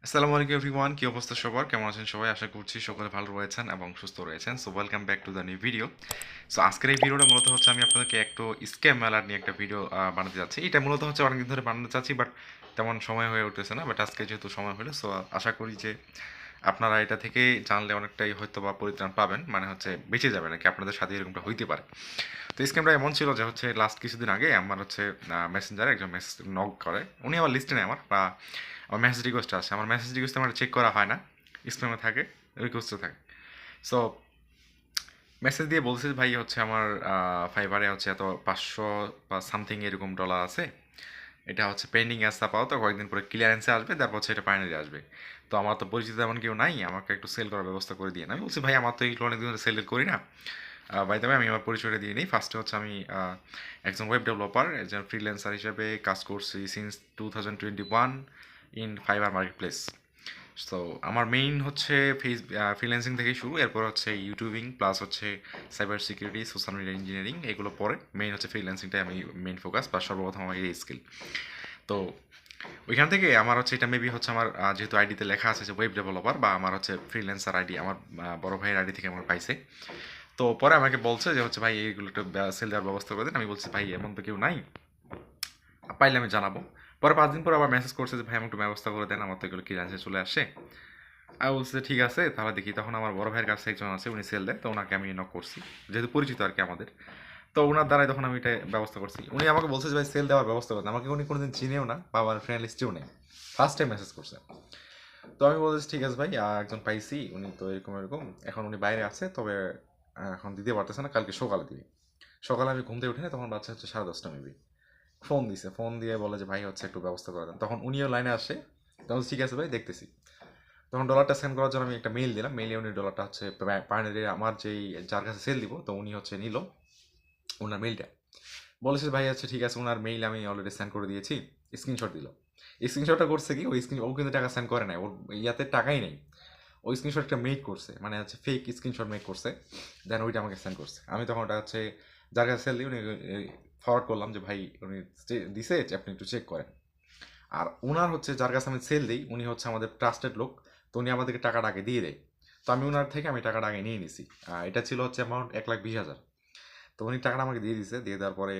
আসসালামু আলাইকুম এভরিওয়ান, কি অবস্থা সবার? কেমন আছেন সবাই? আশা করছি সকলে ভালো রয়েছেন এবং সুস্থ রয়েছেন। So welcome back to the new video. So আজকের এই ভিডিওটা মূলত হচ্ছে আমি আপনাদেরকে একটু স্ক্যাম অ্যালার্ট নিয়ে একটা ভিডিও বানাতে যাচ্ছি। এটা মূলত হচ্ছে অনেকদিন ধরে বানাতে চাচ্ছি, বাট তেমন সময় হয়ে উঠতেছে না। বাট আজকে যেহেতু সময় হলো, সো আশা করি যে আপনারা এটা থেকে জানলে অনেকটাই হয়তো বা পরিত্রাণ পাবেন, মানে হচ্ছে বেঁচে যাবে নাকি আপনাদের সাথে এরকমটা হইতে পারে। তো স্ক্যামটা এমন ছিল যে হচ্ছে লাস্ট কিছুদিন আগে আমার হচ্ছে মেসেঞ্জারে একজন মেসেজ নক করে। উনি আমার লিস্টে নেই, আমার মেসেজ রিকোয়েস্ট আছে। আমার মেসেজ রিকোয়েস্ট আমার চেক করা হয় না, স্প্যামে থাকে, রিকোয়েস্টে থাকে। সো মেসেজ দিয়ে বলছে যে, ভাই হচ্ছে আমার ফাইবারে হচ্ছে এত 500 বা সামথিং এরকম ডলার আছে, এটা হচ্ছে পেন্ডিং অ্যাজ আপাতত কয়েকদিন পরে ক্লিয়ারেন্সে আসবে, তারপর হচ্ছে এটা ফাইনালি আসবে। তো আমার তো পরিচিত এমন কেউ নাই, আমাকে একটু সেল করার ব্যবস্থা করে দিয়ে। আমি বলছি ভাই আমার তো এইগুলো অনেকদিন ধরে সেল করি না। বাই দ্য ওয়ে আমি আমার পরিচয়টা দিয়ে নিই। ফার্স্টে হচ্ছে আমি একজন ওয়েব ডেভেলপার, একজন ফ্রিল্যান্সার হিসেবে কাজ করছি since 2021 in fibre market place. So আমার মেইন হচ্ছে ফ্রিল্যান্সিং থেকেই শুরু, এরপর হচ্ছে ইউটিউবিং, প্লাস হচ্ছে cyber security, social media engineering, এগুলো পরে মেইন হচ্ছে ফ্রিল্যান্সিংটাই আমি মেইন ফোকাস বা সর্বপ্রথম আমার এই স্কিল। তো ওইখান থেকে আমার হচ্ছে এটা মেবি হচ্ছে আমার যেহেতু আইডিতে লেখা আছে যে ওয়েব ডেভেলপার, বা আমার হচ্ছে ফ্রিল্যান্সার আইডি আমার বড় ভাইয়ের আইডি থেকে আমার পাইছে। তো পরে আমাকে বলছে যে হচ্ছে ভাই এইগুলো একটু সেল দেওয়ার ব্যবস্থা করে দেন। আমি বলছি ভাই এমন তো কেউ নাই, পাইলে আমি জানাবো। পরে 5 দিন পর আবার মেসেজ করছে যে ভাই আমার একটু ব্যবস্থা করে দেন, আমার তো এগুলো ক্লিয়ারেন্সে চলে আসে। আমি বলছি যে, ঠিক আছে তাহলে দেখি। তখন আমার বড় ভাইয়ের কাছে একজন আছে, উনি সেল দেয়, তো ওনাকে আমি নক করছি, যেহেতু পরিচিত আর কি আমাদের। তো ওনার দ্বারাই তখন আমি এটা ব্যবস্থা করছি। উনি আমাকে বলছে যে ভাই সেল দেওয়ার ব্যবস্থা করতে, আমাকে উনি কোনোদিন চিনেও না বা আমার ফ্রেন্ড লিস্টেও নেই, ফার্স্ট টাইম মেসেজ করছে। তো আমি বলছি ঠিক আছে ভাই, একজন পাইছি, উনি তো এরকম এরকম, এখন উনি বাইরে আছে, তবে এখন দিতে পারতেছে না, কালকে সকালে দিবি। সকালে আমি ঘুম থেকে উঠে তখন বাচ্চা হচ্ছে 10:30 মেবি, ফোন দিছে, ফোন দিয়ে বলে যে ভাই হচ্ছে একটু ব্যবস্থা করে দেন। তখন উনিও লাইনে আসে, তখন ঠিক আছে ভাই দেখতেছি। তখন ডলারটা সেন্ড করার জন্য আমি একটা মেইল দিলাম, মেইলে উনি ডলারটা হচ্ছে পার্নারে আমার যেই যার কাছে সেল দিব, তো উনি হচ্ছে নিল ওনার মেইলটা, বলেছে ভাই আচ্ছা ঠিক আছে, ওনার মেইল আমি অলরেডি সেন্ড করে দিয়েছি। স্ক্রিনশট দিল। স্ক্রিনশটটা করছে কি, ও কিন্তু টাকা সেন্ড করে নাই, ওর ইয়াতে টাকাই নেই। ওই স্ক্রিনশট একটা মেক করছে, মানে হচ্ছে ফেক স্ক্রিনশট মেক করছে, দেন ওইটা আমাকে সেন্ড করছে। আমি তখন ওটা হচ্ছে যার কাছে সেল দিই উনি ফরওয়ার্ড করলাম যে ভাই উনি দিছে, আপনি একটু চেক করেন। আর ওনার হচ্ছে যার কাছে আমি সেল দিই, উনি হচ্ছে আমাদের ট্রাস্টেড লোক, তো উনি আমাদেরকে টাকাটা আগে দিয়ে দেয়। তো আমি ওনার থেকে আমি টাকাটা আগে নিয়ে নিছি। এটা ছিল হচ্ছে অ্যামাউন্ট 1,20,000। তো উনি টাকাটা আমাকে দিয়ে দিছে, দিয়ে দেওয়ার পরে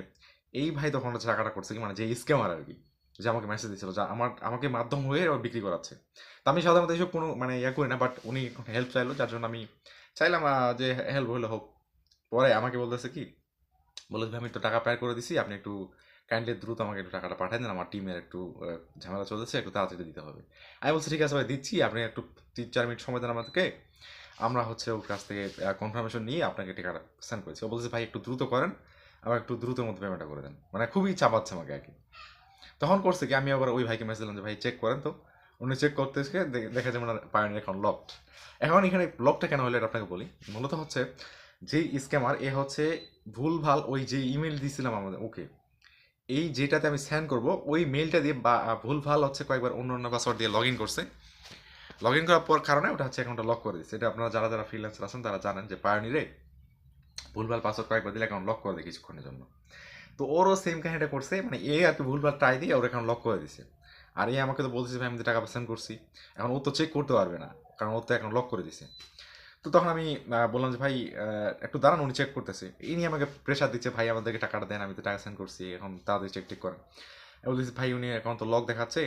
এই ভাই তখন হচ্ছে টাকাটা করছে কি, মানে যে স্ক্যামার আর কি, যে আমাকে মেসেজ দিচ্ছিল, যা আমাকে মাধ্যম হয়ে ও বিক্রি করাচ্ছে। তো আমি সাধারণত এইসব কোনো মানে ইয়া করি না, বাট উনি হেল্প চাইলো, যার জন্য আমি চাইলাম যে হেল্প হলে হোক। পরে আমাকে বলতেছে কি, বলে যে, আমি একটু টাকা পেড করে দিছি, আপনি একটু কাইন্ডলি দ্রুত আমাকে একটু টাকাটা পাঠাই দেন, আমার টিমের একটু ঝামেলা চলতেছে, একটু তাড়াতাড়ি দিতে হবে। আমি বলছি ঠিক আছে ভাই দিচ্ছি, আপনি একটু 3-4 মিনিট সময় দেন আমাদেরকে, আমরা হচ্ছে ওর কাছ থেকে কনফার্মেশন নিয়ে আপনাকে টাকাটা সেন্ড করেছি। ও বলছে ভাই একটু দ্রুত করেন, আবার একটু দ্রুতের মধ্যে পেমেন্টটা করে দেন, মানে খুবই চাপাচ্ছে আমাকে আর কি। তখন করছে কি, আমি আবার ওই ভাইকে মেসেজ দিলাম যে ভাই চেক করেন তো। উনি চেক করতে এসে দেখা যায় ওনার পায়নের অ্যাকাউন্ট লকড। এখন এখানে লকটা কেন হলো এটা আপনাকে বলি। মূলত হচ্ছে যে স্ক্যামার এ হচ্ছে ভুলভাল ওই যে ইমেল দিয়েছিলাম আমাদের ওকে, এই যেটাতে আমি সেন্ড করব ওই মেলটা দিয়ে বা ভুলভাল হচ্ছে কয়েকবার অন্য অন্য পাসওয়ার্ড দিয়ে লগ ইন করছে। লগ ইন করার পর কারণে ওটা হচ্ছে অ্যাকাউন্টটা লক করে দিচ্ছে। এটা আপনারা যারা যারা ফ্রিল্যান্সার আছেন তারা জানেন যে পায়োনিরে ভুলভাল পাসওয়ার্ড কয়েকবার দিলে অ্যাকাউন্ট লক করে দেয় কিছুক্ষণের জন্য। তো ওরও সেম কাহিনীটা করছে, মানে এ আর কি ভুলভাল ট্রাই দিয়ে ওর অ্যাকাউন্ট লক করে দিছে। আর এ আমাকে তো বলতেছে ভাই আমি তো টাকা সেন্ড করছি, এখন ও তো চেক করতে পারবে না, কারণ ও তো অ্যাকাউন্ট লক করে দিছে। তো তখন আমি বললাম যে ভাই একটু দাঁড়ান, উনি চেক করতেছে। ইনি আমাকে প্রেশার দিচ্ছে, ভাই আমাদেরকে টাকাটা দেন, আমি তো টাকা সেন্ড করছি, এখন তাড়াতাড়ি চেক টেক করেন। আমি বলতেছি ভাই উনি এখন তো লক দেখাচ্ছে।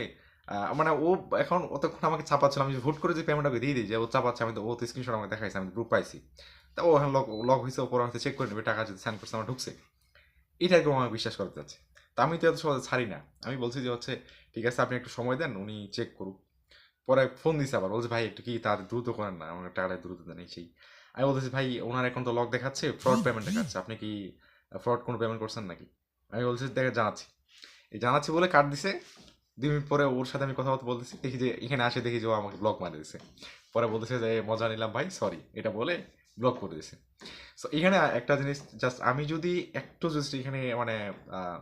মানে ও এখন অতক্ষণ আমাকে চাপাচ্ছিল, আমি হুট করে যে পেমেন্ট ওকে দিয়ে দিই, যে ও চাপাচ্ছে, আমি তো ও তো স্ক্রিনশট আমাকে দেখাইছে, আমি গ্রুপ পাইছি। তা ও এখন লক লক হয়েছে, ওপর হয়তো চেক করে নেবে, টাকা যদি সেন্ড করছে আমার ঢুকছে, এটা একদম আমাকে বিশ্বাস করতে চাচ্ছে। তা আমি তো এত সহজে ছাড়ি না। আমি বলছি যে হচ্ছে ঠিক আছে আপনি একটু সময় দেন, উনি চেক করুক। পরে ফোন দিছে আবার, বলছে ভাই একটু কি তার দ্রুত করেন না, আমার টাকাটা দ্রুত দেন এই সেই। আমি বলতেছি ভাই ওনার এখন তো লক দেখাচ্ছে, ফ্রড পেমেন্ট দেখাচ্ছে, আপনি কি ফ্রড কোনো পেমেন্ট করছেন নাকি। আমি বলছি দেখে জানাচ্ছি, এই জানাচ্ছি বলে কাট দিছে। 2 মিনিট পরে ওর সাথে আমি কথা বলতে বলতেছি, দেখি যে এখানে আসে, দেখি যে ও আমাকে ব্লক মারে দিছে। পরে বলতেছে যে মজা নিলাম ভাই, সরি, এটা বলে ব্লক করে দিছে। সো এখানে একটা জিনিস জাস্ট আমি যদি একটু জাস্ট এখানে মানে আহ,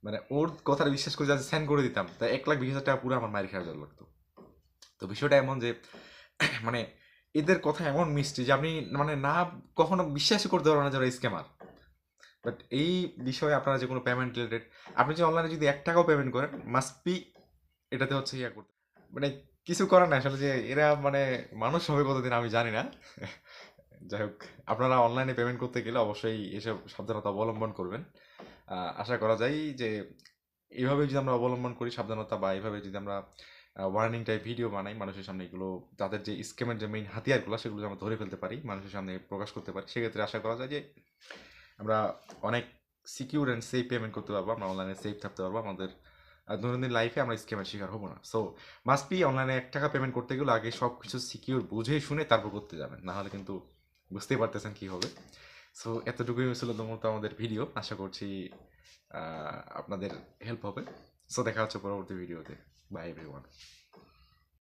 মানে ওর কথাটা বিশ্বাস করে জাস্ট সেন্ড করে দিতাম, তাই 1,20,000 টাকা পুরো আমার মারি খেয়ে যাওয়া লাগতো। তো বিষয়টা এমন যে মানে এদের কথা এমন মিষ্টি যে আপনি মানে না কখনো বিশ্বাসই করতে পারবেন না যারা স্ক্যামার। বাট এই বিষয়ে আপনারা যে কোনো পেমেন্ট রিলেটেড, আপনি যে অনলাইনে যদি 1 টাকাও পেমেন্ট করেন, মাস্ট বি এটাতে হচ্ছে ইয়া করতে, মানে কিছু করার নাই আসলে, যে এরা মানে মানুষ হবে কতদিন আমি জানি না। যাই হোক, আপনারা অনলাইনে পেমেন্ট করতে গেলে অবশ্যই এসব সাবধানতা অবলম্বন করবেন। আশা করা যায় যে এইভাবে যদি আমরা অবলম্বন করি সাবধানতা, বা এইভাবে যদি আমরা ওয়ার্নিং টাইপ ভিডিও বানাই মানুষের সামনে, এগুলো তাদের যে স্ক্যামের যে মেইন হাতিয়ারগুলো সেগুলো যদি আমরা ধরে ফেলতে পারি, মানুষের সামনে প্রকাশ করতে পারি, সেক্ষেত্রে আশা করা যায় যে আমরা অনেক সিকিউর অ্যান্ড সেফ পেমেন্ট করতে পারবো, আমরা অনলাইনে সেফ থাকতে পারবো, আমাদের দৈনন্দিন লাইফে আমরা স্ক্যামের শিকার হবো না। সো মাস্ট বি অনলাইনে 1 টাকা পেমেন্ট করতে গেলে আগে সব কিছু সিকিউর বুঝে শুনে তারপর করতে যাবেন, না হলে কিন্তু বুঝতেই পারতেছেন কি হবে। সো এতটুকুই হয়েছিল মূলত আমাদের ভিডিও, আশা করছি আপনাদের হেল্প হবে। সো দেখা হচ্ছে পরবর্তী ভিডিওতে। By everyone.